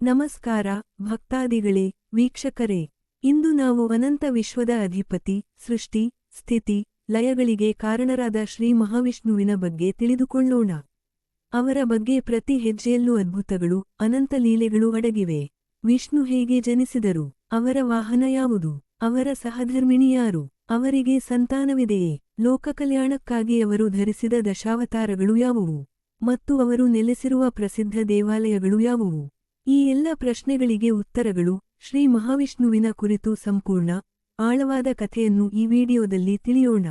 ನಮಸ್ಕಾರ ಭಕ್ತಾದಿಗಳೇ ವೀಕ್ಷಕರೇ, ಇಂದು ನಾವು ಅನಂತ ವಿಶ್ವದ ಅಧಿಪತಿ, ಸೃಷ್ಟಿ, ಸ್ಥಿತಿ, ಲಯಗಳಿಗೆ ಕಾರಣರಾದ ಶ್ರೀ ಮಹಾವಿಷ್ಣುವಿನ ಬಗ್ಗೆ ತಿಳಿದುಕೊಳ್ಳೋಣ. ಅವರ ಬಗ್ಗೆ ಪ್ರತಿ ಹೆಜ್ಜೆಯಲ್ಲೂ ಅದ್ಭುತಗಳು, ಅನಂತ ಲೀಲೆಗಳು ಅಡಗಿವೆ. ವಿಷ್ಣು ಹೇಗೆ ಜನಿಸಿದರು? ಅವರ ವಾಹನ ಯಾವುದು? ಅವರ ಸಹಧರ್ಮಿಣಿ ಯಾರು? ಅವರಿಗೆ ಸಂತಾನವಿದೆಯೇ? ಲೋಕಕಲ್ಯಾಣಕ್ಕಾಗಿ ಅವರು ಧರಿಸಿದ ದಶಾವತಾರಗಳು ಯಾವುವು? ಮತ್ತು ಅವರು ನೆಲೆಸಿರುವ ಪ್ರಸಿದ್ಧ ದೇವಾಲಯಗಳು ಯಾವುವು? ಈ ಎಲ್ಲ ಪ್ರಶ್ನೆಗಳಿಗೆ ಉತ್ತರಗಳು, ಶ್ರೀ ಮಹಾವಿಷ್ಣುವಿನ ಕುರಿತು ಸಂಪೂರ್ಣ, ಆಳವಾದ ಕಥೆಯನ್ನು ಈ ವಿಡಿಯೋದಲ್ಲಿ ತಿಳಿಯೋಣ.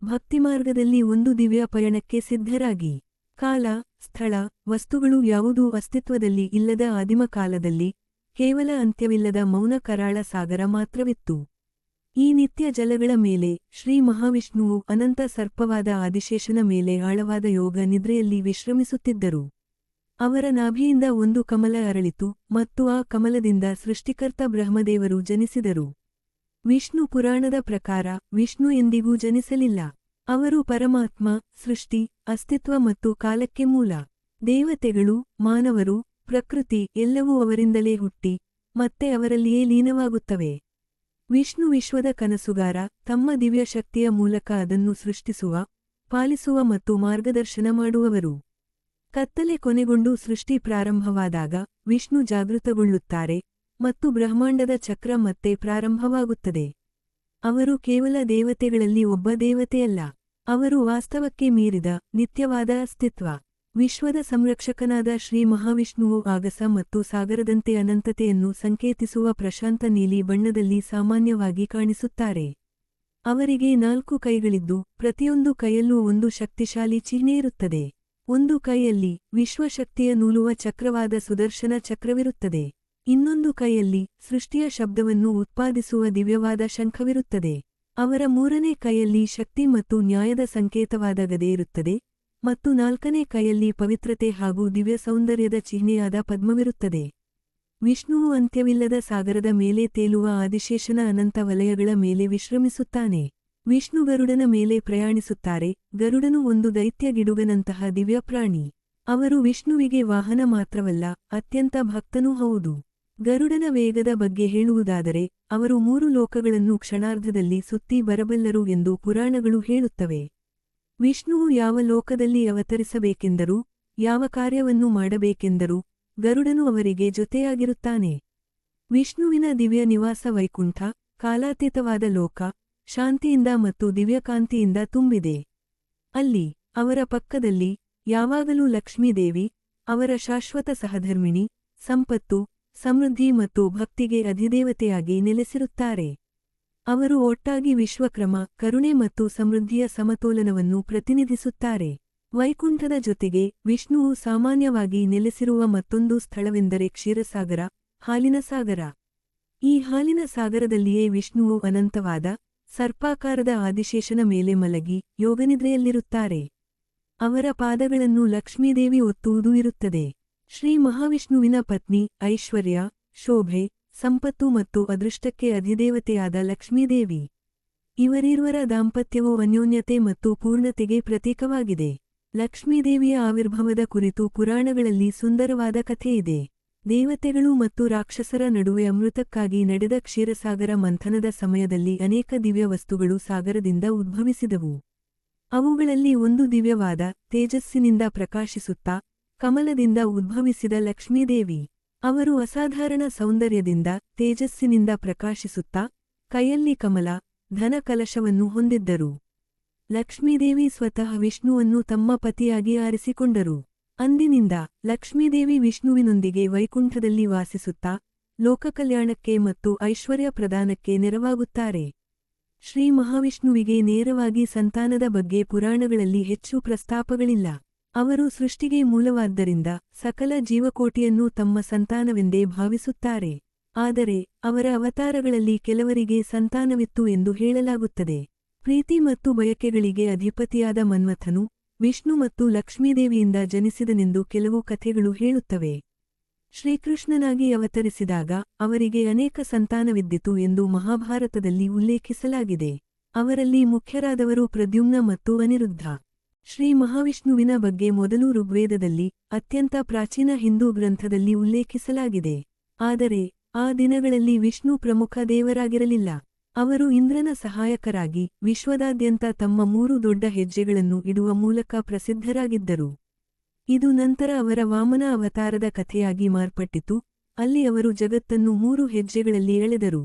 ಭಕ್ತಿಮಾರ್ಗದಲ್ಲಿ ಒಂದು ದಿವ್ಯ ಪಯಣಕ್ಕೆ ಸಿದ್ಧರಾಗಿ. ಕಾಲ, ಸ್ಥಳ, ವಸ್ತುಗಳು ಯಾವುದೂ ಅಸ್ತಿತ್ವದಲ್ಲಿ ಇಲ್ಲದ ಆದಿಮ ಕಾಲದಲ್ಲಿ, ಕೇವಲ ಅಂತ್ಯವಿಲ್ಲದ ಮೌನ ಕರಾಳ ಸಾಗರ ಮಾತ್ರವಿತ್ತು. ಈ ನಿತ್ಯ ಜಲಗಳ ಮೇಲೆ, ಶ್ರೀ ಮಹಾವಿಷ್ಣುವು ಅನಂತ ಸರ್ಪವಾದ ಆದಿಶೇಷನ ಮೇಲೆ ಆಳವಾದ ಯೋಗ ನಿದ್ರೆಯಲ್ಲಿ ವಿಶ್ರಮಿಸುತ್ತಿದ್ದರು. ಅವರ ನಾಭಿಯಿಂದ ಒಂದು ಕಮಲ ಅರಳಿತು, ಮತ್ತು ಆ ಕಮಲದಿಂದ ಸೃಷ್ಟಿಕರ್ತ ಬ್ರಹ್ಮದೇವರು ಜನಿಸಿದರು. ವಿಷ್ಣು ಪುರಾಣದ ಪ್ರಕಾರ, ವಿಷ್ಣು ಎಂದಿಗೂ ಜನಿಸಲಿಲ್ಲ. ಅವರು ಪರಮಾತ್ಮ, ಸೃಷ್ಟಿ, ಅಸ್ತಿತ್ವ ಮತ್ತು ಕಾಲಕ್ಕೆ ಮೂಲ. ದೇವತೆಗಳು, ಮಾನವರು, ಪ್ರಕೃತಿ ಎಲ್ಲವೂ ಅವರಿಂದಲೇ ಹುಟ್ಟಿ, ಮತ್ತೆ ಅವರಲ್ಲಿಯೇ ಲೀನವಾಗುತ್ತವೆ. ವಿಷ್ಣು ವಿಶ್ವದ ಕನಸುಗಾರ, ತಮ್ಮ ದಿವ್ಯ ಶಕ್ತಿಯ ಮೂಲಕ ಅದನ್ನು ಸೃಷ್ಟಿಸುವ, ಪಾಲಿಸುವ ಮತ್ತು ಮಾರ್ಗದರ್ಶನ ಮಾಡುವವರು. ಕತ್ತಲೆ ಕೊನೆಗೊಂಡು ಸೃಷ್ಟಿ ಪ್ರಾರಂಭವಾದಾಗ, ವಿಷ್ಣು ಜಾಗೃತಗೊಳ್ಳುತ್ತಾರೆ, ಮತ್ತು ಬ್ರಹ್ಮಾಂಡದ ಚಕ್ರ ಮತ್ತೆ ಪ್ರಾರಂಭವಾಗುತ್ತದೆ. ಅವರು ಕೇವಲ ದೇವತೆಗಳಲ್ಲಿ ಒಬ್ಬ ದೇವತೆಯಲ್ಲ. ಅವರು ವಾಸ್ತವಕ್ಕೆ ಮೀರಿದ, ನಿತ್ಯವಾದ ಅಸ್ತಿತ್ವ. ವಿಶ್ವದ ಸಂರಕ್ಷಕನಾದ ಶ್ರೀ ಮಹಾವಿಷ್ಣುವು ಆಗಸ ಮತ್ತು ಸಾಗರದಂತೆ ಅನಂತತೆಯನ್ನು ಸಂಕೇತಿಸುವ ಪ್ರಶಾಂತ ನೀಲಿ ಬಣ್ಣದಲ್ಲಿ ಸಾಮಾನ್ಯವಾಗಿ ಕಾಣಿಸುತ್ತಾರೆ. ಅವರಿಗೆ 4 ಕೈಗಳಿದ್ದು, ಪ್ರತಿಯೊಂದು ಕೈಯಲ್ಲೂ ಒಂದು ಶಕ್ತಿಶಾಲಿ ಚಿಹ್ನೆಯಿರುತ್ತದೆ. ಒಂದು ಕೈಯಲ್ಲಿ, ವಿಶ್ವಶಕ್ತಿಯ ನೂಲುವ ಚಕ್ರವಾದ ಸುದರ್ಶನ ಚಕ್ರವಿರುತ್ತದೆ. ಇನ್ನೊಂದು ಕೈಯಲ್ಲಿ, ಸೃಷ್ಟಿಯ ಶಬ್ದವನ್ನು ಉತ್ಪಾದಿಸುವ ದಿವ್ಯವಾದ ಶಂಖವಿರುತ್ತದೆ. ಅವರ 3ನೇ ಕೈಯಲ್ಲಿ ಶಕ್ತಿ ಮತ್ತು ನ್ಯಾಯದ ಸಂಕೇತವಾದ ಗದೆಯಿರುತ್ತದೆ, ಮತ್ತು 4ನೇ ಕೈಯಲ್ಲಿ ಪವಿತ್ರತೆ ಹಾಗೂ ದಿವ್ಯ ಸೌಂದರ್ಯದ ಚಿಹ್ನೆಯಾದ ಪದ್ಮವಿರುತ್ತದೆ. ವಿಷ್ಣುವು ಅಂತ್ಯವಿಲ್ಲದ ಸಾಗರದ ಮೇಲೆ ತೇಲುವ ಆದಿಶೇಷನ ಅನಂತ ವಲಯಗಳ ಮೇಲೆ ವಿಶ್ರಮಿಸುತ್ತಾನೆ. ವಿಷ್ಣು ಗರುಡನ ಮೇಲೆ ಪ್ರಯಾಣಿಸುತ್ತಾರೆ. ಗರುಡನು ಒಂದು ದೈತ್ಯ ಗಿಡುಗನಂತಹ ದಿವ್ಯ ಪ್ರಾಣಿ. ಅವರು ವಿಷ್ಣುವಿಗೆ ವಾಹನ ಮಾತ್ರವಲ್ಲ, ಅತ್ಯಂತ ಭಕ್ತನೂ ಹೌದು. ಗರುಡನ ವೇಗದ ಬಗ್ಗೆ ಹೇಳುವುದಾದರೆ, ಅವರು 3 ಲೋಕಗಳನ್ನು ಕ್ಷಣಾರ್ಧದಲ್ಲಿ ಸುತ್ತಿ ಬರಬಲ್ಲರು ಎಂದು ಪುರಾಣಗಳು ಹೇಳುತ್ತವೆ. ವಿಷ್ಣುವು ಯಾವ ಲೋಕದಲ್ಲಿ ಅವತರಿಸಬೇಕೆಂದರೂ, ಯಾವ ಕಾರ್ಯವನ್ನು ಮಾಡಬೇಕೆಂದರೂ, ಗರುಡನು ಅವರಿಗೆ ಜೊತೆಯಾಗಿರುತ್ತಾನೆ. ವಿಷ್ಣುವಿನ ದಿವ್ಯ ನಿವಾಸ ವೈಕುಂಠ, ಕಾಲಾತೀತವಾದ ಲೋಕ, ಶಾಂತಿಯಿಂದ ಮತ್ತು ದಿವ್ಯಕಾಂತಿಯಿಂದ ತುಂಬಿದೆ. ಅಲ್ಲಿ, ಅವರ ಪಕ್ಕದಲ್ಲಿ, ಯಾವಾಗಲೂ ಲಕ್ಷ್ಮೀದೇವಿ, ಅವರ ಶಾಶ್ವತ ಸಹಧರ್ಮಿಣಿ, ಸಂಪತ್ತು, ಸಮೃದ್ಧಿ ಮತ್ತು ಭಕ್ತಿಗೆ ಅಧಿದೇವತೆಯಾಗಿ ನೆಲೆಸಿರುತ್ತಾರೆ. ಅವರು ಒಟ್ಟಾಗಿ ವಿಶ್ವಕ್ರಮ, ಕರುಣೆ ಮತ್ತು ಸಮೃದ್ಧಿಯ ಸಮತೋಲನವನ್ನು ಪ್ರತಿನಿಧಿಸುತ್ತಾರೆ. ವೈಕುಂಠದ ಜೊತೆಗೆ, ವಿಷ್ಣುವು ಸಾಮಾನ್ಯವಾಗಿ ನೆಲೆಸಿರುವ ಮತ್ತೊಂದು ಸ್ಥಳವೆಂದರೆ ಕ್ಷೀರಸಾಗರ, ಹಾಲಿನ ಸಾಗರ. ಈ ಹಾಲಿನ ಸಾಗರದಲ್ಲಿಯೇ ವಿಷ್ಣುವು ಅನಂತವಾದ, ಸರ್ಪಾಕಾರದ ಆದಿಶೇಷನ ಮೇಲೆ ಮಲಗಿ, ಯೋಗನಿದ್ರೆಯಲ್ಲಿರುತ್ತಾರೆ. ಅವರ ಪಾದಗಳನ್ನು ಲಕ್ಷ್ಮೀದೇವಿ ಒತ್ತುವುದೂ ಇರುತ್ತದೆ. ಶ್ರೀ ಮಹಾವಿಷ್ಣುವಿನ ಪತ್ನಿ, ಐಶ್ವರ್ಯ, ಶೋಭೆ, ಸಂಪತ್ತು ಮತ್ತು ಅದೃಷ್ಟಕ್ಕೆ ಅಧಿದೇವತೆಯಾದ ಲಕ್ಷ್ಮೀದೇವಿ. ಇವರಿರುವರ ದಾಂಪತ್ಯವು ಅನ್ಯೋನ್ಯತೆ ಮತ್ತು ಪೂರ್ಣತೆಗೆ ಪ್ರತೀಕವಾಗಿದೆ. ಲಕ್ಷ್ಮೀದೇವಿಯ ಆವಿರ್ಭವದ ಕುರಿತು ಪುರಾಣಗಳಲ್ಲಿ ಸುಂದರವಾದ ಕಥೆಯಿದೆ. ದೇವತೆಗಳು ಮತ್ತು ರಾಕ್ಷಸರ ನಡುವೆ ಅಮೃತಕ್ಕಾಗಿ ನಡೆದ ಕ್ಷೀರಸಾಗರ ಮಂಥನದ ಸಮಯದಲ್ಲಿ ಅನೇಕ ದಿವ್ಯ ವಸ್ತುಗಳು ಸಾಗರದಿಂದ ಉದ್ಭವಿಸಿದವು. ಅವುಗಳಲ್ಲಿ ಒಂದು ದಿವ್ಯವಾದ, ತೇಜಸ್ಸಿನಿಂದ ಪ್ರಕಾಶಿಸುತ್ತಾ, ಕಮಲದಿಂದ ಉದ್ಭವಿಸಿದ ಲಕ್ಷ್ಮೀದೇವಿ. ಅವರು ಅಸಾಧಾರಣ ಸೌಂದರ್ಯದಿಂದ, ತೇಜಸ್ಸಿನಿಂದ ಪ್ರಕಾಶಿಸುತ್ತಾ, ಕೈಯಲ್ಲಿ ಕಮಲ, ಧನ ಕಲಶವನ್ನು ಹೊಂದಿದ್ದರು. ಲಕ್ಷ್ಮೀದೇವಿ ಸ್ವತಃ ವಿಷ್ಣುವನ್ನು ತಮ್ಮ ಪತಿಯಾಗಿ ಆರಿಸಿಕೊಂಡರು. ಅಂದಿನಿಂದ, ಲಕ್ಷ್ಮೀದೇವಿ ವಿಷ್ಣುವಿನೊಂದಿಗೆ ವೈಕುಂಠದಲ್ಲಿ ವಾಸಿಸುತ್ತಾ, ಲೋಕಕಲ್ಯಾಣಕ್ಕೆ ಮತ್ತು ಐಶ್ವರ್ಯ ಪ್ರದಾನಕ್ಕೆ ನೆರವಾಗುತ್ತಾರೆ. ಶ್ರೀ ಮಹಾವಿಷ್ಣುವಿಗೆ ನೇರವಾಗಿ ಸಂತಾನದ ಬಗ್ಗೆ ಪುರಾಣಗಳಲ್ಲಿ ಹೆಚ್ಚು ಪ್ರಸ್ತಾಪಗಳಿಲ್ಲ. ಅವರು ಸೃಷ್ಟಿಗೆ ಮೂಲವಾದ್ದರಿಂದ, ಸಕಲ ಜೀವಕೋಟಿಯನ್ನು ತಮ್ಮ ಸಂತಾನವೆಂದೇ ಭಾವಿಸುತ್ತಾರೆ. ಆದರೆ, ಅವರ ಅವತಾರಗಳಲ್ಲಿ ಕೆಲವರಿಗೆ ಸಂತಾನವಿತ್ತು ಎಂದು ಹೇಳಲಾಗುತ್ತದೆ. ಪ್ರೀತಿ ಮತ್ತು ಬಯಕೆಗಳಿಗೆ ಅಧಿಪತಿಯಾದ ಮನ್ಮಥನು, ವಿಷ್ಣು ಮತ್ತು ಲಕ್ಷ್ಮೀದೇವಿಯಿಂದ ಜನಿಸಿದನೆಂದು ಕೆಲವು ಕಥೆಗಳು ಹೇಳುತ್ತವೆ. ಶ್ರೀಕೃಷ್ಣನಾಗಿ ಅವತರಿಸಿದಾಗ, ಅವರಿಗೆ ಅನೇಕ ಸಂತಾನವಿದ್ದಿತು ಎಂದು ಮಹಾಭಾರತದಲ್ಲಿ ಉಲ್ಲೇಖಿಸಲಾಗಿದೆ. ಅವರಲ್ಲಿ ಮುಖ್ಯರಾದವರು ಪ್ರದ್ಯುಮ್ನ ಮತ್ತು ಅನಿರುದ್ಧ. ಶ್ರೀ ಮಹಾವಿಷ್ಣುವಿನ ಬಗ್ಗೆ ಮೊದಲು ಋಗ್ವೇದದಲ್ಲಿ ಅತ್ಯಂತ ಪ್ರಾಚೀನ ಹಿಂದೂ ಗ್ರಂಥದಲ್ಲಿ ಉಲ್ಲೇಖಿಸಲಾಗಿದೆ. ಆದರೆ ಆ ದಿನಗಳಲ್ಲಿ ವಿಷ್ಣು ಪ್ರಮುಖ ದೇವರಾಗಿರಲಿಲ್ಲ. ಅವರು ಇಂದ್ರನ ಸಹಾಯಕರಾಗಿ ವಿಶ್ವದಾದ್ಯಂತ ತಮ್ಮ 3 ದೊಡ್ಡ ಹೆಜ್ಜೆಗಳನ್ನು ಇಡುವ ಮೂಲಕ ಪ್ರಸಿದ್ಧರಾಗಿದ್ದರು. ಇದು ನಂತರ ಅವರ ವಾಮನ ಅವತಾರದ ಕಥೆಯಾಗಿ ಮಾರ್ಪಟ್ಟಿತು, ಅಲ್ಲಿ ಅವರು ಜಗತ್ತನ್ನು 3 ಹೆಜ್ಜೆಗಳಲ್ಲಿ ಎಳೆದರು.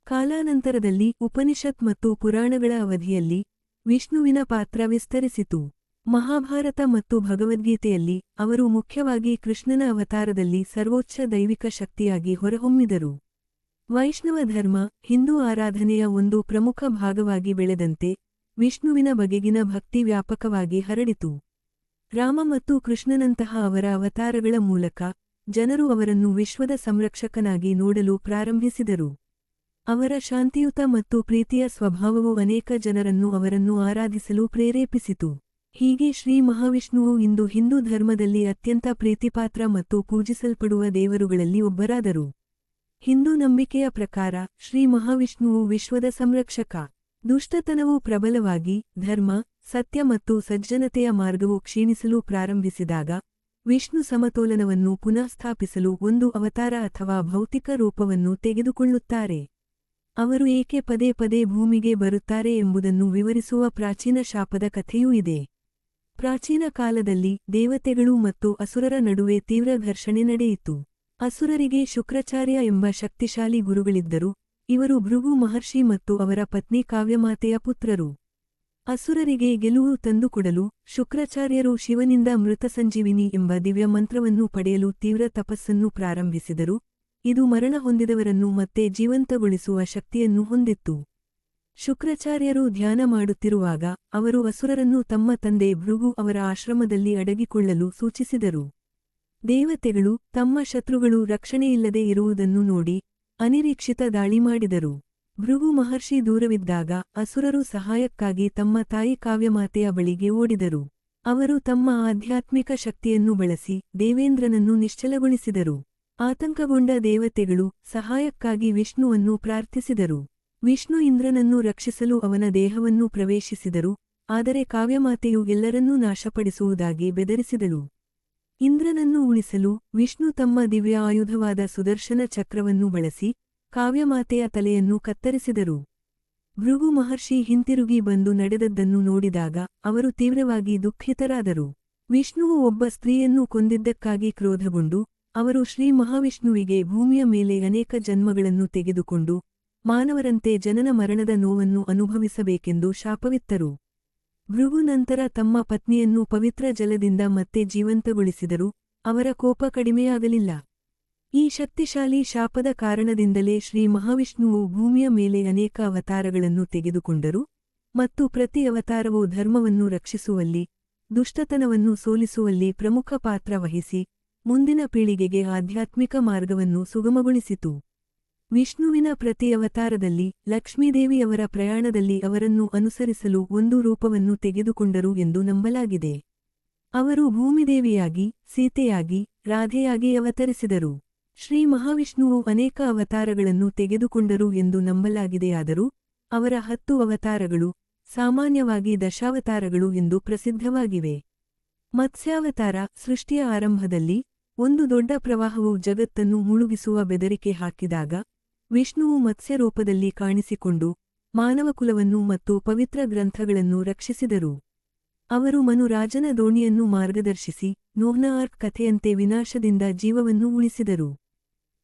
ಕಾಲಾನಂತರದಲ್ಲಿ ಉಪನಿಷತ್ ಮತ್ತು ಪುರಾಣಗಳ ಅವಧಿಯಲ್ಲಿ ವಿಷ್ಣುವಿನ ಪಾತ್ರ ವಿಸ್ತರಿಸಿತು. ಮಹಾಭಾರತ ಮತ್ತು ಭಗವದ್ಗೀತೆಯಲ್ಲಿ ಅವರು ಮುಖ್ಯವಾಗಿ ಕೃಷ್ಣನ ಅವತಾರದಲ್ಲಿ ಸರ್ವೋಚ್ಚ ದೈವಿಕ ಶಕ್ತಿಯಾಗಿ ಹೊರಹೊಮ್ಮಿದರು. ವೈಷ್ಣವ ಧರ್ಮ ಹಿಂದೂ ಆರಾಧನೆಯ ಒಂದು ಪ್ರಮುಖ ಭಾಗವಾಗಿ ಬೆಳೆದಂತೆ ವಿಷ್ಣುವಿನ ಬಗೆಗಿನ ಭಕ್ತಿ ವ್ಯಾಪಕವಾಗಿ ಹರಡಿತು. ರಾಮ ಮತ್ತು ಕೃಷ್ಣನಂತಹ ಅವರ ಅವತಾರಗಳ ಮೂಲಕ ಜನರು ಅವರನ್ನು ವಿಶ್ವದ ಸಂರಕ್ಷಕನಾಗಿ ನೋಡಲು ಪ್ರಾರಂಭಿಸಿದರು. ಅವರ ಶಾಂತಿಯುತ ಮತ್ತು ಪ್ರೀತಿಯ ಸ್ವಭಾವವು ಅನೇಕ ಜನರನ್ನು ಅವರನ್ನು ಆರಾಧಿಸಲು ಪ್ರೇರೇಪಿಸಿತು. ಹೀಗೆ ಶ್ರೀ ಮಹಾವಿಷ್ಣುವು ಇಂದು ಹಿಂದೂ ಧರ್ಮದಲ್ಲಿ ಅತ್ಯಂತ ಪ್ರೀತಿಪಾತ್ರ ಮತ್ತು ಪೂಜಿಸಲ್ಪಡುವ ದೇವರುಗಳಲ್ಲಿ ಒಬ್ಬರಾದರು. ಹಿಂದೂ ನಂಬಿಕೆಯ ಪ್ರಕಾರ ಶ್ರೀ ಮಹಾವಿಷ್ಣುವು ವಿಶ್ವದ ಸಂರಕ್ಷಕ. ದುಷ್ಟತನವು ಪ್ರಬಲವಾಗಿ ಧರ್ಮ, ಸತ್ಯ ಮತ್ತು ಸಜ್ಜನತೆಯ ಮಾರ್ಗವು ಕ್ಷೀಣಿಸಲು ಪ್ರಾರಂಭಿಸಿದಾಗ ವಿಷ್ಣು ಸಮತೋಲನವನ್ನು ಪುನಃಸ್ಥಾಪಿಸಲು ಒಂದು ಅವತಾರ ಅಥವಾ ಭೌತಿಕ ರೂಪವನ್ನು ತೆಗೆದುಕೊಳ್ಳುತ್ತಾರೆ. ಅವರು ಏಕೆ ಪದೇ ಪದೇ ಭೂಮಿಗೆ ಬರುತ್ತಾರೆ ಎಂಬುದನ್ನು ವಿವರಿಸುವ ಪ್ರಾಚೀನ ಶಾಪದ ಕಥೆಯೂ ಇದೆ. ಪ್ರಾಚೀನ ಕಾಲದಲ್ಲಿ ದೇವತೆಗಳು ಮತ್ತು ಅಸುರರ ನಡುವೆ ತೀವ್ರ ಘರ್ಷಣೆ ನಡೆಯಿತು. ಅಸುರರಿಗೆ ಶುಕ್ರಾಚಾರ್ಯ ಎಂಬ ಶಕ್ತಿಶಾಲಿ ಗುರುಗಳಿದ್ದರು. ಇವರು ಭೃಗು ಮಹರ್ಷಿ ಮತ್ತು ಅವರ ಪತ್ನಿ ಕಾವ್ಯಮಾತೆಯ ಪುತ್ರರು. ಅಸುರರಿಗೆ ಗೆಲುವು ತಂದುಕೊಡಲು ಶುಕ್ರಾಚಾರ್ಯರು ಶಿವನಿಂದ ಮೃತಸಂಜೀವಿನಿ ಎಂಬ ದಿವ್ಯ ಮಂತ್ರವನ್ನು ಪಡೆಯಲು ತೀವ್ರ ತಪಸ್ಸನ್ನು ಪ್ರಾರಂಭಿಸಿದರು. ಇದು ಮರಣ ಹೊಂದಿದವರನ್ನು ಮತ್ತೆ ಜೀವಂತಗೊಳಿಸುವ ಶಕ್ತಿಯನ್ನು ಹೊಂದಿತ್ತು. ಶುಕ್ರಾಚಾರ್ಯರು ಧ್ಯಾನ ಮಾಡುತ್ತಿರುವಾಗ ಅವರು ಅಸುರರನ್ನು ತಮ್ಮ ತಂದೆ ಭೃಗು ಅವರ ಆಶ್ರಮದಲ್ಲಿ ಅಡಗಿಕೊಳ್ಳಲು ಸೂಚಿಸಿದರು. ದೇವತೆಗಳು ತಮ್ಮ ಶತ್ರುಗಳು ರಕ್ಷಣೆಯಿಲ್ಲದೆ ಇರುವುದನ್ನು ನೋಡಿ ಅನಿರೀಕ್ಷಿತ ದಾಳಿ ಮಾಡಿದರು. ಭೃಗು ಮಹರ್ಷಿ ದೂರವಿದ್ದಾಗ ಅಸುರರು ಸಹಾಯಕ್ಕಾಗಿ ತಮ್ಮ ತಾಯಿ ಕಾವ್ಯಮಾತೆಯ ಬಳಿಗೆ ಓಡಿದರು. ಅವರು ತಮ್ಮ ಆಧ್ಯಾತ್ಮಿಕ ಶಕ್ತಿಯನ್ನು ಬಳಸಿ ದೇವೇಂದ್ರನನ್ನು ನಿಶ್ಚಲಗೊಳಿಸಿದರು. ಆತಂಕಗೊಂಡ ದೇವತೆಗಳು ಸಹಾಯಕ್ಕಾಗಿ ವಿಷ್ಣುವನ್ನು ಪ್ರಾರ್ಥಿಸಿದರು. ವಿಷ್ಣು ಇಂದ್ರನನ್ನು ರಕ್ಷಿಸಲು ಅವನ ದೇಹವನ್ನು ಪ್ರವೇಶಿಸಿದರು, ಆದರೆ ಕಾವ್ಯಮಾತೆಯು ಎಲ್ಲರನ್ನೂ ನಾಶಪಡಿಸುವುದಾಗಿ ಬೆದರಿಸಿದಳು. ಇಂದ್ರನನ್ನು ಉಳಿಸಲು ವಿಷ್ಣು ತಮ್ಮ ದಿವ್ಯ ಆಯುಧವಾದ ಸುದರ್ಶನ ಚಕ್ರವನ್ನು ಬಳಸಿ ಕಾವ್ಯಮಾತೆಯ ತಲೆಯನ್ನು ಕತ್ತರಿಸಿದರು. ಭೃಗು ಮಹರ್ಷಿ ಹಿಂತಿರುಗಿ ಬಂದು ನಡೆದದ್ದನ್ನು ನೋಡಿದಾಗ ಅವರು ತೀವ್ರವಾಗಿ ದುಃಖಿತರಾದರು. ವಿಷ್ಣುವು ಒಬ್ಬ ಸ್ತ್ರೀಯನ್ನು ಕೊಂದಿದ್ದಕ್ಕಾಗಿ ಕ್ರೋಧಗೊಂಡು ಅವರು ಶ್ರೀ ಮಹಾವಿಷ್ಣುವಿಗೆ ಭೂಮಿಯ ಮೇಲೆ ಅನೇಕ ಜನ್ಮಗಳನ್ನು ತೆಗೆದುಕೊಂಡು ಮಾನವರಂತೆ ಜನನ ಮರಣದ ನೋವನ್ನು ಅನುಭವಿಸಬೇಕೆಂದು ಶಾಪವಿತ್ತರು. ಭೃಗು ನಂತರ ತಮ್ಮ ಪತ್ನಿಯನ್ನು ಪವಿತ್ರ ಜಲದಿಂದ ಮತ್ತೆ ಜೀವಂತಗೊಳಿಸಿದರು. ಅವರ ಕೋಪ ಕಡಿಮೆಯಾಗಲಿಲ್ಲ. ಈ ಶಕ್ತಿಶಾಲಿ ಶಾಪದ ಕಾರಣದಿಂದಲೇ ಶ್ರೀ ಮಹಾವಿಷ್ಣುವು ಭೂಮಿಯ ಮೇಲೆ ಅನೇಕ ಅವತಾರಗಳನ್ನು ತೆಗೆದುಕೊಂಡರು ಮತ್ತು ಪ್ರತಿ ಅವತಾರವೂ ಧರ್ಮವನ್ನು ರಕ್ಷಿಸುವಲ್ಲಿ, ದುಷ್ಟತನವನ್ನು ಸೋಲಿಸುವಲ್ಲಿ ಪ್ರಮುಖ ಪಾತ್ರ ವಹಿಸಿ ಮುಂದಿನ ಪೀಳಿಗೆಗೆ ಆಧ್ಯಾತ್ಮಿಕ ಮಾರ್ಗವನ್ನು ಸುಗಮಗೊಳಿಸಿತು. ವಿಷ್ಣುವಿನ ಪ್ರತಿ ಅವತಾರದಲ್ಲಿ ಲಕ್ಷ್ಮೀದೇವಿಯವರ ಪ್ರಯಾಣದಲ್ಲಿ ಅವರನ್ನು ಅನುಸರಿಸಲು ಒಂದು ರೂಪವನ್ನು ತೆಗೆದುಕೊಂಡರು ಎಂದು ನಂಬಲಾಗಿದೆ. ಅವರು ಭೂಮಿದೇವಿಯಾಗಿ, ಸೀತೆಯಾಗಿ, ರಾಧೆಯಾಗಿ ಅವತರಿಸಿದರು. ಶ್ರೀ ಮಹಾವಿಷ್ಣುವು ಅನೇಕ ಅವತಾರಗಳನ್ನು ತೆಗೆದುಕೊಂಡರು ಎಂದು ನಂಬಲಾಗಿದೆಯಾದರೂ ಅವರ 10 ಅವತಾರಗಳು ಸಾಮಾನ್ಯವಾಗಿ ದಶಾವತಾರಗಳು ಎಂದು ಪ್ರಸಿದ್ಧವಾಗಿವೆ. ಮತ್ಸ್ಯಾವತಾರ ಸೃಷ್ಟಿಯ ಆರಂಭದಲ್ಲಿ ಒಂದು ದೊಡ್ಡ ಪ್ರವಾಹವು ಜಗತ್ತನ್ನು ಮುಳುಗಿಸುವ ಬೆದರಿಕೆ ಹಾಕಿದಾಗ ವಿಷ್ಣುವು ಮತ್ಸ್ಯರೂಪದಲ್ಲಿ ಕಾಣಿಸಿಕೊಂಡು ಮಾನವಕುಲವನ್ನು ಮತ್ತು ಪವಿತ್ರ ಗ್ರಂಥಗಳನ್ನು ರಕ್ಷಿಸಿದರು. ಅವರು ಮನು ರಾಜನ ದೋಣಿಯನ್ನು ಮಾರ್ಗದರ್ಶಿಸಿ ನೋಹ್ನ ಆರ್ಕ್ ಕಥೆಯಂತೆ ವಿನಾಶದಿಂದ ಜೀವವನ್ನು ಉಳಿಸಿದರು.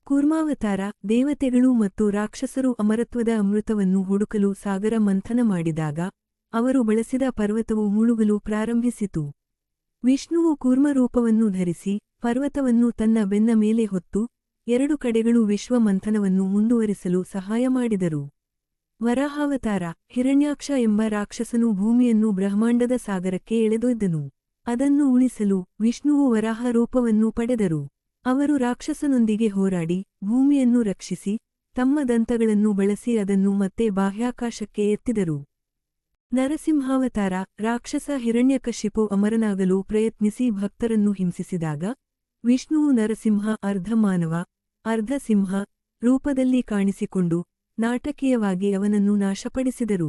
ಕೂರ್ಮಾವತಾರ ದೇವತೆಗಳು ಮತ್ತು ರಾಕ್ಷಸರು ಅಮರತ್ವದ ಅಮೃತವನ್ನು ಹುಡುಕಲು ಸಾಗರ ಮಂಥನ ಮಾಡಿದಾಗ ಅವರು ಬಳಸಿದ ಪರ್ವತವು ಮುಳುಗಲು ಪ್ರಾರಂಭಿಸಿತು. ವಿಷ್ಣುವು ಕೂರ್ಮರೂಪವನ್ನು ಧರಿಸಿ ಪರ್ವತವನ್ನು ತನ್ನ ಬೆನ್ನ ಮೇಲೆ ಹೊತ್ತು 2 ಕಡೆಗಳು ವಿಶ್ವ ಮಂಥನವನ್ನು ಮುಂದುವರಿಸಲು ಸಹಾಯ ಮಾಡಿದರು. ವರಾಹಾವತಾರ ಹಿರಣ್ಯಾಕ್ಷ ಎಂಬ ರಾಕ್ಷಸನು ಭೂಮಿಯನ್ನು ಬ್ರಹ್ಮಾಂಡದ ಸಾಗರಕ್ಕೆ ಎಳೆದೊಯ್ದನು. ಅದನ್ನು ಉಳಿಸಲು ವಿಷ್ಣುವು ವರಾಹ ರೂಪವನ್ನು ಪಡೆದರು. ಅವರು ರಾಕ್ಷಸನೊಂದಿಗೆ ಹೋರಾಡಿ ಭೂಮಿಯನ್ನು ರಕ್ಷಿಸಿ ತಮ್ಮ ದಂತಗಳನ್ನು ಬಳಸಿ ಅದನ್ನು ಮತ್ತೆ ಬಾಹ್ಯಾಕಾಶಕ್ಕೆ ಎತ್ತಿದರು. ನರಸಿಂಹಾವತಾರ ರಾಕ್ಷಸ ಹಿರಣ್ಯಕಶಿಪು ಅಮರನಾಗಲು ಪ್ರಯತ್ನಿಸಿ ಭಕ್ತರನ್ನು ಹಿಂಸಿಸಿದಾಗ ವಿಷ್ಣುವು ನರಸಿಂಹ ಅರ್ಧ ಮಾನವ ಅರ್ಧ ಸಿಂಹ ರೂಪದಲ್ಲಿ ಕಾಣಿಸಿಕೊಂಡು ನಾಟಕೀಯವಾಗಿ ಅವನನ್ನು ನಾಶಪಡಿಸಿದರು.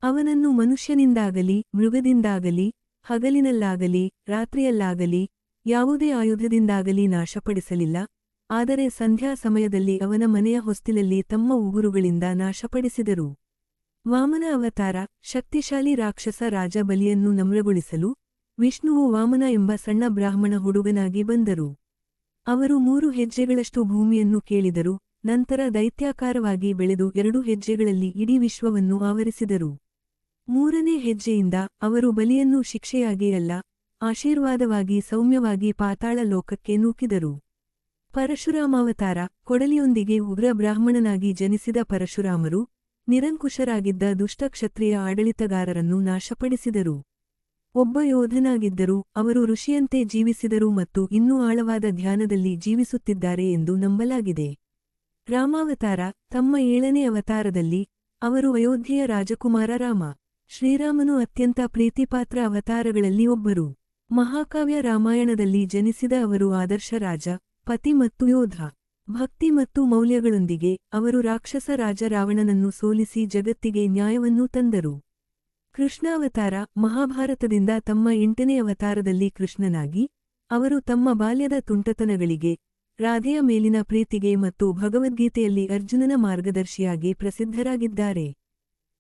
ಅವನನ್ನು ಮನುಷ್ಯನಿಂದಾಗಲಿ ಮೃಗದಿಂದಾಗಲಿ ಹಗಲಿನಲ್ಲಾಗಲಿ ರಾತ್ರಿಯಲ್ಲಾಗಲಿ ಯಾವುದೇ ಆಯುಧದಿಂದಾಗಲಿ ನಾಶಪಡಿಸಲಿಲ್ಲ, ಆದರೆ ಸಂಧ್ಯಾ ಸಮಯದಲ್ಲಿ ಅವನ ಮನೆಯ ಹೊಸ್ತಿಲಲ್ಲಿ ತಮ್ಮ ಉಗುರುಗಳಿಂದ ನಾಶಪಡಿಸಿದರು. ವಾಮನ ಅವತಾರ. ಶಕ್ತಿಶಾಲಿ ರಾಕ್ಷಸ ರಾಜ ಬಲಿಯನ್ನು ನಮ್ರಗೊಳಿಸಲು ವಿಷ್ಣುವು ವಾಮನ ಎಂಬ ಸಣ್ಣ ಬ್ರಾಹ್ಮಣ ಹುಡುಗನಾಗಿ ಬಂದರು. ಅವರು 3 ಹೆಜ್ಜೆಗಳಷ್ಟು ಭೂಮಿಯನ್ನು ಕೇಳಿದರು, ನಂತರ ದೈತ್ಯಾಕಾರವಾಗಿ ಬೆಳೆದು 2 ಹೆಜ್ಜೆಗಳಲ್ಲಿ ಇಡೀ ವಿಶ್ವವನ್ನು ಆವರಿಸಿದರು. 3ನೇ ಹೆಜ್ಜೆಯಿಂದ ಅವರು ಬಲಿಯನ್ನು ಶಿಕ್ಷೆಯಾಗಿ ಅಲ್ಲ, ಆಶೀರ್ವಾದವಾಗಿ ಸೌಮ್ಯವಾಗಿ ಪಾತಾಳ ಲೋಕಕ್ಕೆ ನೂಕಿದರು. ಪರಶುರಾಮಾವತಾರ. ಕೊಡಲಿಯೊಂದಿಗೆ ಉಗ್ರ ಬ್ರಾಹ್ಮಣನಾಗಿ ಜನಿಸಿದ ಪರಶುರಾಮರು ನಿರಂಕುಶರಾಗಿದ್ದ ದುಷ್ಟ ಕ್ಷತ್ರಿಯ ಆಡಳಿತಗಾರರನ್ನು ನಾಶಪಡಿಸಿದರು. ಒಬ್ಬ ಯೋಧನಾಗಿದ್ದರು, ಅವರು ಋಷಿಯಂತೆ ಜೀವಿಸಿದರು ಮತ್ತು ಇನ್ನೂ ಆಳವಾದ ಧ್ಯಾನದಲ್ಲಿ ಜೀವಿಸುತ್ತಿದ್ದಾರೆ ಎಂದು ನಂಬಲಾಗಿದೆ. ರಾಮಾವತಾರ. ತಮ್ಮ 7ನೇ ಅವತಾರದಲ್ಲಿ ಅವರು ಅಯೋಧ್ಯೆಯ ರಾಜಕುಮಾರ ರಾಮ. ಶ್ರೀರಾಮನು ಅತ್ಯಂತ ಪ್ರೀತಿಪಾತ್ರ ಅವತಾರಗಳಲ್ಲಿ ಒಬ್ಬರು. ಮಹಾಕಾವ್ಯ ರಾಮಾಯಣದಲ್ಲಿ ಜನಿಸಿದ ಅವರು ಆದರ್ಶ ರಾಜ, ಪತಿ ಮತ್ತು ಯೋಧ. ಭಕ್ತಿ ಮತ್ತು ಮೌಲ್ಯಗಳೊಂದಿಗೆ ಅವರು ರಾಕ್ಷಸ ರಾಜ ರಾವಣನನ್ನು ಸೋಲಿಸಿ ಜಗತ್ತಿಗೆ ನ್ಯಾಯವನ್ನು ತಂದರು. ಕೃಷ್ಣಾವತಾರ. ಮಹಾಭಾರತದಿಂದ ತಮ್ಮ 8ನೇ ಅವತಾರದಲ್ಲಿ ಕೃಷ್ಣನಾಗಿ ಅವರು ತಮ್ಮ ಬಾಲ್ಯದ ತುಂಟತನಗಳಿಗೆ, ರಾಧೆಯ ಮೇಲಿನ ಪ್ರೀತಿಗೆ ಮತ್ತು ಭಗವದ್ಗೀತೆಯಲ್ಲಿ ಅರ್ಜುನನ ಮಾರ್ಗದರ್ಶಿಯಾಗಿ ಪ್ರಸಿದ್ಧರಾಗಿದ್ದಾರೆ.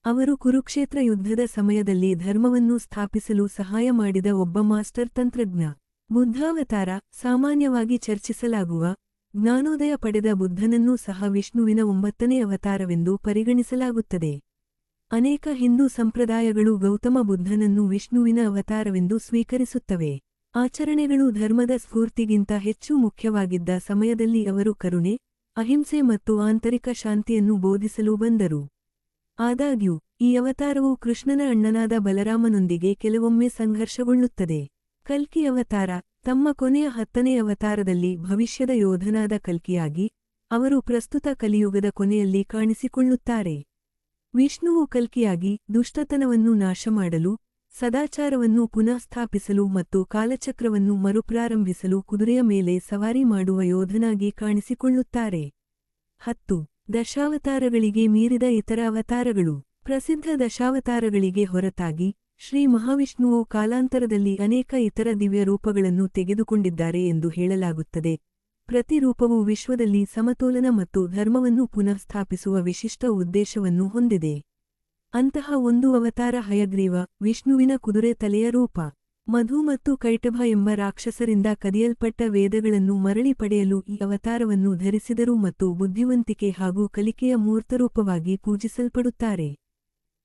ಅವರು ಕುರುಕ್ಷೇತ್ರ ಯುದ್ಧದ ಸಮಯದಲ್ಲಿ ಧರ್ಮವನ್ನು ಸ್ಥಾಪಿಸಲು ಸಹಾಯ ಮಾಡಿದ ಒಬ್ಬ ಮಾಸ್ಟರ್ ತಂತ್ರಜ್ಞ. ಬುದ್ಧಾವತಾರ. ಸಾಮಾನ್ಯವಾಗಿ ಚರ್ಚಿಸಲಾಗುವ ಜ್ಞಾನೋದಯ ಪಡೆದ ಬುದ್ಧನನ್ನೂ ಸಹ ವಿಷ್ಣುವಿನ 9ನೇ ಅವತಾರವೆಂದು ಪರಿಗಣಿಸಲಾಗುತ್ತದೆ. ಅನೇಕ ಹಿಂದೂ ಸಂಪ್ರದಾಯಗಳು ಗೌತಮ ಬುದ್ಧನನ್ನು ವಿಷ್ಣುವಿನ ಅವತಾರವೆಂದು ಸ್ವೀಕರಿಸುತ್ತವೆ. ಆಚರಣೆಗಳು ಧರ್ಮದ ಸ್ಫೂರ್ತಿಗಿಂತ ಹೆಚ್ಚು ಮುಖ್ಯವಾಗಿದ್ದ ಸಮಯದಲ್ಲಿ ಅವರು ಕರುಣೆ, ಅಹಿಂಸೆ ಮತ್ತು ಆಂತರಿಕ ಶಾಂತಿಯನ್ನು ಬೋಧಿಸಲು ಬಂದರು. ಆದಾಗ್ಯೂ ಈ ಅವತಾರವು ಕೃಷ್ಣನ ಅಣ್ಣನಾದ ಬಲರಾಮನೊಂದಿಗೆ ಕೆಲವೊಮ್ಮೆ ಸಂಘರ್ಷಗೊಳ್ಳುತ್ತದೆ. ಕಲ್ಕಿ ಅವತಾರ. ತಮ್ಮ ಕೊನೆಯ 10ನೇ ಅವತಾರದಲ್ಲಿ ಭವಿಷ್ಯದ ಯೋಧನಾದ ಕಲ್ಕಿಯಾಗಿ ಅವರು ಪ್ರಸ್ತುತ ಕಲಿಯುಗದ ಕೊನೆಯಲ್ಲಿ ಕಾಣಿಸಿಕೊಳ್ಳುತ್ತಾರೆ. ವಿಷ್ಣುವು ಕಲ್ಕಿಯಾಗಿ ದುಷ್ಟತನವನ್ನು ನಾಶಮಾಡಲು, ಸದಾಚಾರವನ್ನು ಪುನಃಸ್ಥಾಪಿಸಲು ಮತ್ತು ಕಾಲಚಕ್ರವನ್ನು ಮರುಪ್ರಾರಂಭಿಸಲು ಕುದುರೆಯ ಮೇಲೆ ಸವಾರಿ ಮಾಡುವ ಯೋಧನಾಗಿ ಕಾಣಿಸಿಕೊಳ್ಳುತ್ತಾರೆ. 10. ದಶಾವತಾರಗಳಿಗೆ ಮೀರಿದ ಇತರ ಅವತಾರಗಳು. ಪ್ರಸಿದ್ಧ ದಶಾವತಾರಗಳಿಗೆ ಹೊರತಾಗಿ ಶ್ರೀ ಮಹಾವಿಷ್ಣುವು ಕಾಲಾಂತರದಲ್ಲಿ ಅನೇಕ ಇತರ ದಿವ್ಯ ರೂಪಗಳನ್ನು ತೆಗೆದುಕೊಂಡಿದ್ದಾರೆ ಎಂದು ಹೇಳಲಾಗುತ್ತದೆ. ಪ್ರತಿ ರೂಪವು ವಿಶ್ವದಲ್ಲಿ ಸಮತೋಲನ ಮತ್ತು ಧರ್ಮವನ್ನು ಪುನಃಸ್ಥಾಪಿಸುವ ವಿಶಿಷ್ಟ ಉದ್ದೇಶವನ್ನು ಹೊಂದಿದೆ. ಅಂತಹ ಒಂದು ಅವತಾರ ಹಯಗ್ರೀವ, ವಿಷ್ಣುವಿನ ಕುದುರೆ ತಲೆಯ ರೂಪ. ಮಧು ಮತ್ತು ಕೈಟಭ ಎಂಬ ರಾಕ್ಷಸರಿಂದ ಕದಿಯಲ್ಪಟ್ಟ ವೇದಗಳನ್ನು ಮರಳಿ ಪಡೆಯಲು ಈ ಅವತಾರವನ್ನು ಧರಿಸಿದರು ಮತ್ತು ಬುದ್ಧಿವಂತಿಕೆ ಹಾಗೂ ಕಲಿಕೆಯ ಮೂರ್ತರೂಪವಾಗಿ ಪೂಜಿಸಲ್ಪಡುತ್ತಾರೆ.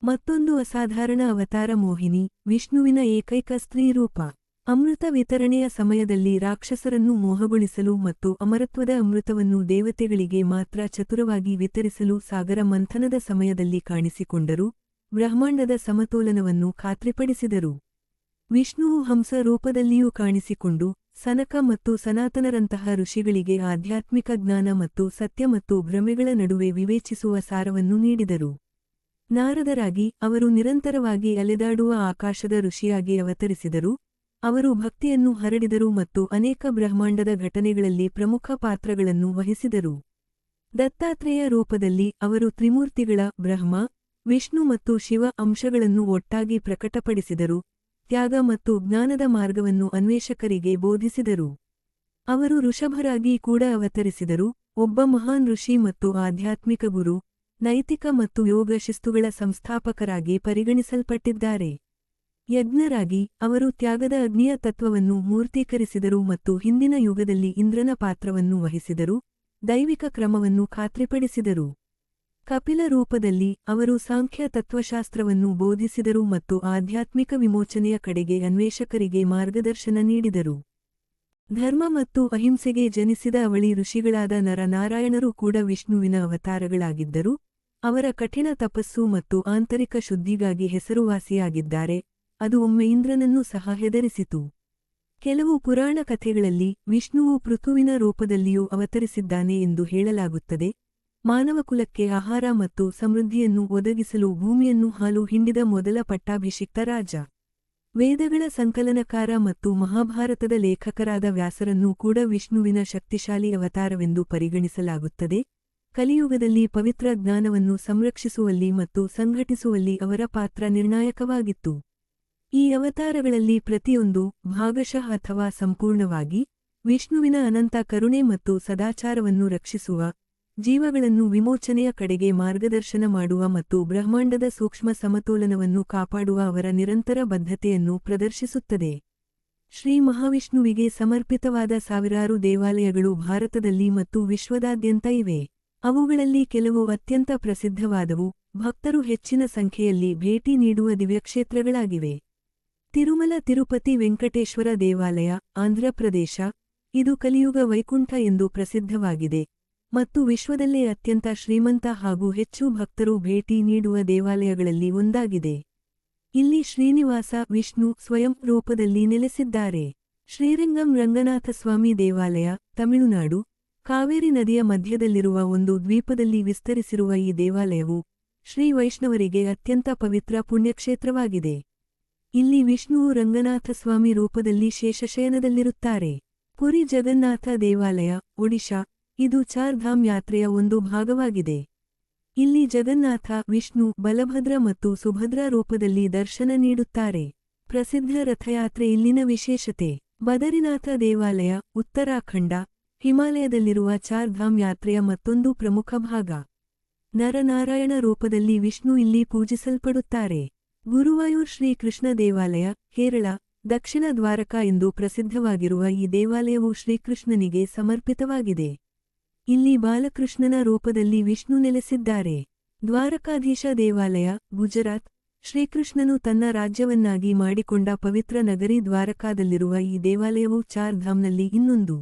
ಮತ್ತೊಂದು ಅಸಾಧಾರಣ ಅವತಾರ ಮೋಹಿನಿ, ವಿಷ್ಣುವಿನ ಏಕೈಕ ಸ್ತ್ರೀ ರೂಪ. ಅಮೃತ ವಿತರಣೆಯ ಸಮಯದಲ್ಲಿ ರಾಕ್ಷಸರನ್ನು ಮೋಹಗೊಳಿಸಲು ಮತ್ತು ಅಮರತ್ವದ ಅಮೃತವನ್ನು ದೇವತೆಗಳಿಗೆ ಮಾತ್ರ ಚತುರವಾಗಿ ವಿತರಿಸಲು ಸಾಗರ ಮಂಥನದ ಸಮಯದಲ್ಲಿ ಕಾಣಿಸಿಕೊಂಡರು, ಬ್ರಹ್ಮಾಂಡದ ಸಮತೋಲನವನ್ನು ಖಾತ್ರಿಪಡಿಸಿದರು. ವಿಷ್ಣುವು ಹಂಸ ರೂಪದಲ್ಲಿಯೂ ಕಾಣಿಸಿಕೊಂಡು ಸನಕ ಮತ್ತು ಸನಾತನರಂತಹ ಋಷಿಗಳಿಗೆ ಆಧ್ಯಾತ್ಮಿಕ ಜ್ಞಾನ ಮತ್ತು ಸತ್ಯ ಮತ್ತು ಭ್ರಮೆಗಳ ನಡುವೆ ವಿವೇಚಿಸುವ ಸಾರವನ್ನು ನೀಡಿದರು. ನಾರದರಾಗಿ ಅವರು ನಿರಂತರವಾಗಿ ಅಲೆದಾಡುವ ಆಕಾಶದ ಋಷಿಯಾಗಿ ಅವತರಿಸಿದರು, ಅವರು ಭಕ್ತಿಯನ್ನು ಹರಡಿದರು ಮತ್ತು ಅನೇಕ ಬ್ರಹ್ಮಾಂಡದ ಘಟನೆಗಳಲ್ಲಿ ಪ್ರಮುಖ ಪಾತ್ರಗಳನ್ನು ವಹಿಸಿದರು. ದತ್ತಾತ್ರೇಯ ರೂಪದಲ್ಲಿ ಅವರು ತ್ರಿಮೂರ್ತಿಗಳ ಬ್ರಹ್ಮ, ವಿಷ್ಣು ಮತ್ತು ಶಿವ ಅಂಶಗಳನ್ನು ಒಟ್ಟಾಗಿ ಪ್ರಕಟಪಡಿಸಿದರು, ತ್ಯಾಗ ಮತ್ತು ಜ್ಞಾನದ ಮಾರ್ಗವನ್ನು ಅನ್ವೇಷಕರಿಗೆ ಬೋಧಿಸಿದರು. ಅವರು ಋಷಭರಾಗಿ ಕೂಡ ಅವತರಿಸಿದರು, ಒಬ್ಬ ಮಹಾನ್ ಋಷಿ ಮತ್ತು ಆಧ್ಯಾತ್ಮಿಕ ಗುರು, ನೈತಿಕ ಮತ್ತು ಯೋಗ ಶಿಸ್ತುಗಳ ಸಂಸ್ಥಾಪಕರಾಗಿ ಪರಿಗಣಿಸಲ್ಪಟ್ಟಿದ್ದಾರೆ. ಯಜ್ಞರಾಗಿ ಅವರು ತ್ಯಾಗದ ಅಗ್ನಿಯ ತತ್ವವನ್ನು ಮೂರ್ತೀಕರಿಸಿದರು ಮತ್ತು ಹಿಂದಿನ ಯುಗದಲ್ಲಿ ಇಂದ್ರನ ಪಾತ್ರವನ್ನು ವಹಿಸಿದರು, ದೈವಿಕ ಕ್ರಮವನ್ನು ಖಾತ್ರಿಪಡಿಸಿದರು. ಕಪಿಲ ರೂಪದಲ್ಲಿ ಅವರು ಸಾಂಖ್ಯ ತತ್ವಶಾಸ್ತ್ರವನ್ನು ಬೋಧಿಸಿದರು ಮತ್ತು ಆಧ್ಯಾತ್ಮಿಕ ವಿಮೋಚನೆಯ ಕಡೆಗೆ ಅನ್ವೇಷಕರಿಗೆ ಮಾರ್ಗದರ್ಶನ ನೀಡಿದರು. ಧರ್ಮ ಮತ್ತು ಅಹಿಂಸೆಗೆ ಜನಿಸಿದ ಅವಳಿ ಋಷಿಗಳಾದ ನರನಾರಾಯಣರು ಕೂಡ ವಿಷ್ಣುವಿನ ಅವತಾರಗಳಾಗಿದ್ದರು, ಅವರ ಕಠಿಣ ತಪಸ್ಸು ಮತ್ತು ಆಂತರಿಕ ಶುದ್ಧಿಗಾಗಿ ಹೆಸರುವಾಸಿಯಾಗಿದ್ದಾರೆ, ಅದು ಒಮ್ಮೆ ಇಂದ್ರನನ್ನೂ ಸಹ ಹೆದರಿಸಿತು. ಕೆಲವು ಪುರಾಣ ಕಥೆಗಳಲ್ಲಿ ವಿಷ್ಣುವು ಪೃಥುವಿನ ರೂಪದಲ್ಲಿಯೂ ಅವತರಿಸಿದ್ದಾನೆ ಎಂದು ಹೇಳಲಾಗುತ್ತದೆ. ಮಾನವಕುಲಕ್ಕೆ ಆಹಾರ ಮತ್ತು ಸಮೃದ್ಧಿಯನ್ನು ಒದಗಿಸಲು ಭೂಮಿಯನ್ನು ಹಾಲು ಹಿಂಡಿದ ಮೊದಲ ಪಟ್ಟಾಭಿಷಿಕ್ತ ರಾಜ. ವೇದಗಳ ಸಂಕಲನಕಾರ ಮತ್ತು ಮಹಾಭಾರತದ ಲೇಖಕರಾದ ವ್ಯಾಸರನ್ನೂ ಕೂಡ ವಿಷ್ಣುವಿನ ಶಕ್ತಿಶಾಲಿ ಅವತಾರವೆಂದು ಪರಿಗಣಿಸಲಾಗುತ್ತದೆ. ಕಲಿಯುಗದಲ್ಲಿ ಪವಿತ್ರ ಜ್ಞಾನವನ್ನು ಸಂರಕ್ಷಿಸುವಲ್ಲಿ ಮತ್ತು ಸಂಘಟಿಸುವಲ್ಲಿ ಅವರ ಪಾತ್ರ ನಿರ್ಣಾಯಕವಾಗಿತ್ತು. ಈ ಅವತಾರಗಳಲ್ಲಿ ಪ್ರತಿಯೊಂದು ಭಾಗಶಃ ಅಥವಾ ಸಂಪೂರ್ಣವಾಗಿ ವಿಷ್ಣುವಿನ ಅನಂತ ಕರುಣೆ ಮತ್ತು ಸದಾಚಾರವನ್ನು ರಕ್ಷಿಸುವ, ಜೀವಗಳನ್ನು ವಿಮೋಚನೆಯ ಕಡೆಗೆ ಮಾರ್ಗದರ್ಶನ ಮಾಡುವ ಮತ್ತು ಬ್ರಹ್ಮಾಂಡದ ಸೂಕ್ಷ್ಮ ಸಮತೋಲನವನ್ನು ಕಾಪಾಡುವ ಅವರ ನಿರಂತರ ಬದ್ಧತೆಯನ್ನು ಪ್ರದರ್ಶಿಸುತ್ತದೆ. ಶ್ರೀ ಮಹಾವಿಷ್ಣುವಿಗೆ ಸಮರ್ಪಿತವಾದ ಸಾವಿರಾರು ದೇವಾಲಯಗಳು ಭಾರತದಲ್ಲಿ ಮತ್ತು ವಿಶ್ವದಾದ್ಯಂತ ಇವೆ. ಅವುಗಳಲ್ಲಿ ಕೆಲವು ಅತ್ಯಂತ ಪ್ರಸಿದ್ಧವಾದವು, ಭಕ್ತರು ಹೆಚ್ಚಿನ ಸಂಖ್ಯೆಯಲ್ಲಿ ಭೇಟಿ ನೀಡುವ ದಿವ್ಯಕ್ಷೇತ್ರಗಳಾಗಿವೆ. ತಿರುಮಲ ತಿರುಪತಿ ವೆಂಕಟೇಶ್ವರ ದೇವಾಲಯ, ಆಂಧ್ರಪ್ರದೇಶ. ಇದು ಕಲಿಯುಗ ವೈಕುಂಠ ಎಂದು ಪ್ರಸಿದ್ಧವಾಗಿದೆ ಮತ್ತು ವಿಶ್ವದಲ್ಲೇ ಅತ್ಯಂತ ಶ್ರೀಮಂತ ಹಾಗೂ ಹೆಚ್ಚು ಭಕ್ತರು ಭೇಟಿ ನೀಡುವ ದೇವಾಲಯಗಳಲ್ಲಿ ಒಂದಾಗಿದೆ. ಇಲ್ಲಿ ಶ್ರೀನಿವಾಸ ವಿಷ್ಣು ಸ್ವಯಂ ರೂಪದಲ್ಲಿ ನೆಲೆಸಿದ್ದಾರೆ. ಶ್ರೀರಂಗಂ ರಂಗನಾಥಸ್ವಾಮಿ ದೇವಾಲಯ, ತಮಿಳುನಾಡು. ಕಾವೇರಿ ನದಿಯ ಮಧ್ಯದಲ್ಲಿರುವ ಒಂದು ದ್ವೀಪದಲ್ಲಿ ವಿಸ್ತರಿಸಿರುವ ಈ ದೇವಾಲಯವು ಶ್ರೀ ವೈಷ್ಣವರಿಗೆ ಅತ್ಯಂತ ಪವಿತ್ರ ಪುಣ್ಯಕ್ಷೇತ್ರವಾಗಿದೆ. ಇಲ್ಲಿ ವಿಷ್ಣುವು ರಂಗನಾಥಸ್ವಾಮಿ ರೂಪದಲ್ಲಿ ಶೇಷಶಯನದಲ್ಲಿರುತ್ತಾರೆ. ಪುರಿ ಜಗನ್ನಾಥ ದೇವಾಲಯ, ಒಡಿಶಾ. ಇದು ಚಾರ್ ಧಾಮ್ ಯಾತ್ರೆಯ ಒಂದು ಭಾಗವಾಗಿದೆ. ಇಲ್ಲಿ ಜಗನ್ನಾಥ, ವಿಷ್ಣು, ಬಲಭದ್ರ ಮತ್ತು ಸುಭದ್ರ ರೂಪದಲ್ಲಿ ದರ್ಶನ ನೀಡುತ್ತಾರೆ. ಪ್ರಸಿದ್ಧ ರಥಯಾತ್ರೆ ಇಲ್ಲಿನ ವಿಶೇಷತೆ. ಬದರಿನಾಥ ದೇವಾಲಯ, ಉತ್ತರಾಖಂಡ. ಹಿಮಾಲಯದಲ್ಲಿರುವ ಚಾರ್ ಧಾಮ್ ಯಾತ್ರೆಯ ಮತ್ತೊಂದು ಪ್ರಮುಖ ಭಾಗ. ನರನಾರಾಯಣ ರೂಪದಲ್ಲಿ ವಿಷ್ಣು ಇಲ್ಲಿ ಪೂಜಿಸಲ್ಪಡುತ್ತಾರೆ. ಗುರುವಾಯೂರ್ ಶ್ರೀ ಕೃಷ್ಣ ದೇವಾಲಯ, ಕೇರಳ. ದಕ್ಷಿಣ ದ್ವಾರಕಾ ಎಂದು ಪ್ರಸಿದ್ಧವಾಗಿರುವ ಈ ದೇವಾಲಯವು ಶ್ರೀಕೃಷ್ಣನಿಗೆ ಸಮರ್ಪಿತವಾಗಿದೆ. ಇಲ್ಲಿ ಬಾಲಕೃಷ್ಣನ ರೂಪದಲ್ಲಿ ವಿಷ್ಣು ನೆಲೆಸಿದ್ದಾರೆ. ದ್ವಾರಕಾಧೀಶ ದೇವಾಲಯ, ಗುಜರಾತ್. ಶ್ರೀಕೃಷ್ಣನು ತನ್ನ ರಾಜ್ಯವನ್ನಾಗಿ ಮಾಡಿಕೊಂಡ ಪವಿತ್ರ ನಗರಿ ದ್ವಾರಕಾದಲ್ಲಿರುವ ಈ ದೇವಾಲಯವು ಚಾರ್ ಧಾಮ್ನಲ್ಲಿ ಇನ್ನೊಂದು.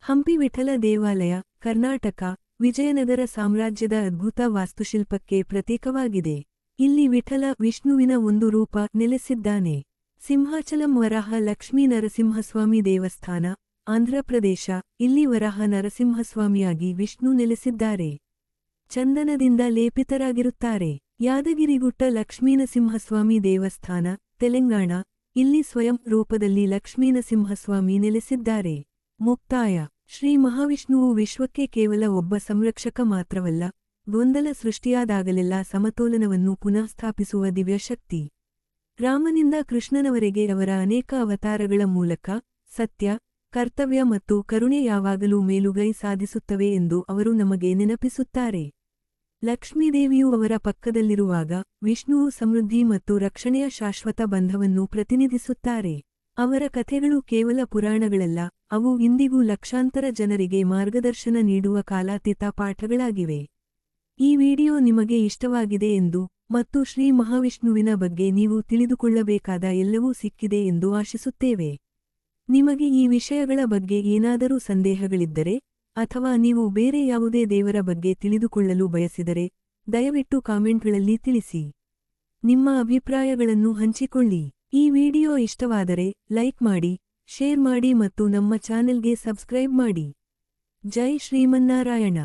ಹಂಪಿ ವಿಠಲ ದೇವಾಲಯ, ಕರ್ನಾಟಕ. ವಿಜಯನಗರ ಸಾಮ್ರಾಜ್ಯದ ಅದ್ಭುತ ವಾಸ್ತುಶಿಲ್ಪಕ್ಕೆ ಪ್ರತೀಕವಾಗಿದೆ. ಇಲ್ಲಿ ವಿಠಲ, ವಿಷ್ಣುವಿನ ಒಂದು ರೂಪ, ನೆಲೆಸಿದ್ದಾನೆ. ಸಿಂಹಾಚಲಂ ವರಾಹ ಲಕ್ಷ್ಮೀ ನರಸಿಂಹಸ್ವಾಮಿ ದೇವಸ್ಥಾನ, ಆಂಧ್ರಪ್ರದೇಶ. ಇಲ್ಲಿ ವರಾಹ ನರಸಿಂಹಸ್ವಾಮಿಯಾಗಿ ವಿಷ್ಣು ನೆಲೆಸಿದ್ದಾರೆ. ಚಂದನದಿಂದ ಲೇಪಿತರಾಗಿರುತ್ತಾರೆ. ಯಾದಗಿರಿಗುಟ್ಟ ಲಕ್ಷ್ಮೀನರಸಿಂಹಸ್ವಾಮಿ ದೇವಸ್ಥಾನ, ತೆಲಂಗಾಣ. ಇಲ್ಲಿ ಸ್ವಯಂ ರೂಪದಲ್ಲಿ ಲಕ್ಷ್ಮೀನರಸಿಂಹಸ್ವಾಮಿ ನೆಲೆಸಿದ್ದಾರೆ. ಮುಕ್ತಾಯ. ಶ್ರೀ ಮಹಾವಿಷ್ಣುವು ವಿಶ್ವಕ್ಕೆ ಕೇವಲ ಒಬ್ಬ ಸಂರಕ್ಷಕ ಮಾತ್ರವಲ್ಲ, ಗೊಂದಲ ಸೃಷ್ಟಿಯಾದಾಗಲೆಲ್ಲ ಸಮತೋಲನವನ್ನು ಪುನಃಸ್ಥಾಪಿಸುವ ದಿವ್ಯಶಕ್ತಿ. ರಾಮನಿಂದ ಕೃಷ್ಣನವರೆಗೆ ಅವರ ಅನೇಕ ಅವತಾರಗಳ ಮೂಲಕ ಸತ್ಯ, ಕರ್ತವ್ಯ ಮತ್ತು ಕರುಣೆ ಯಾವಾಗಲೂ ಮೇಲುಗೈ ಸಾಧಿಸುತ್ತವೆ ಎಂದು ಅವರು ನಮಗೆ ನೆನಪಿಸುತ್ತಾರೆ. ಲಕ್ಷ್ಮೀದೇವಿಯು ಅವರ ಪಕ್ಕದಲ್ಲಿರುವಾಗ ವಿಷ್ಣುವು ಸಮೃದ್ಧಿ ಮತ್ತು ರಕ್ಷಣೆಯ ಶಾಶ್ವತ ಬಂಧವನ್ನು ಪ್ರತಿನಿಧಿಸುತ್ತಾರೆ. ಅವರ ಕಥೆಗಳು ಕೇವಲ ಪುರಾಣಗಳಲ್ಲ, ಅವು ಇಂದಿಗೂ ಲಕ್ಷಾಂತರ ಜನರಿಗೆ ಮಾರ್ಗದರ್ಶನ ನೀಡುವ ಕಾಲಾತೀತ ಪಾಠಗಳಾಗಿವೆ. ಈ ವಿಡಿಯೋ ನಿಮಗೆ ಇಷ್ಟವಾಗಿದೆ ಎಂದು ಮತ್ತು ಶ್ರೀ ಮಹಾವಿಷ್ಣುವಿನ ಬಗ್ಗೆ ನೀವು ತಿಳಿದುಕೊಳ್ಳಬೇಕಾದ ಎಲ್ಲವೂ ಸಿಕ್ಕಿದೆ ಎಂದು ಆಶಿಸುತ್ತೇವೆ. ನಿಮಗೆ ಈ ವಿಷಯಗಳ ಬಗ್ಗೆ ಏನಾದರೂ ಸಂದೇಹಗಳಿದ್ದರೆ ಅಥವಾ ನೀವು ಬೇರೆ ಯಾವುದೇ ದೇವರ ಬಗ್ಗೆ ತಿಳಿದುಕೊಳ್ಳಲು ಬಯಸಿದರೆ ದಯವಿಟ್ಟು ಕಾಮೆಂಟ್ಗಳಲ್ಲಿ ತಿಳಿಸಿ. ನಿಮ್ಮ ಅಭಿಪ್ರಾಯಗಳನ್ನು ಹಂಚಿಕೊಳ್ಳಿ. ಈ ವಿಡಿಯೋ ಇಷ್ಟವಾದರೆ ಲೈಕ್ ಮಾಡಿ, ಶೇರ್ ಮಾಡಿ ಮತ್ತು ನಮ್ಮ ಚಾನೆಲ್ಗೆ ಸಬ್ಸ್ಕ್ರೈಬ್ ಮಾಡಿ. ಜೈ ಶ್ರೀಮನ್ನಾರಾಯಣ.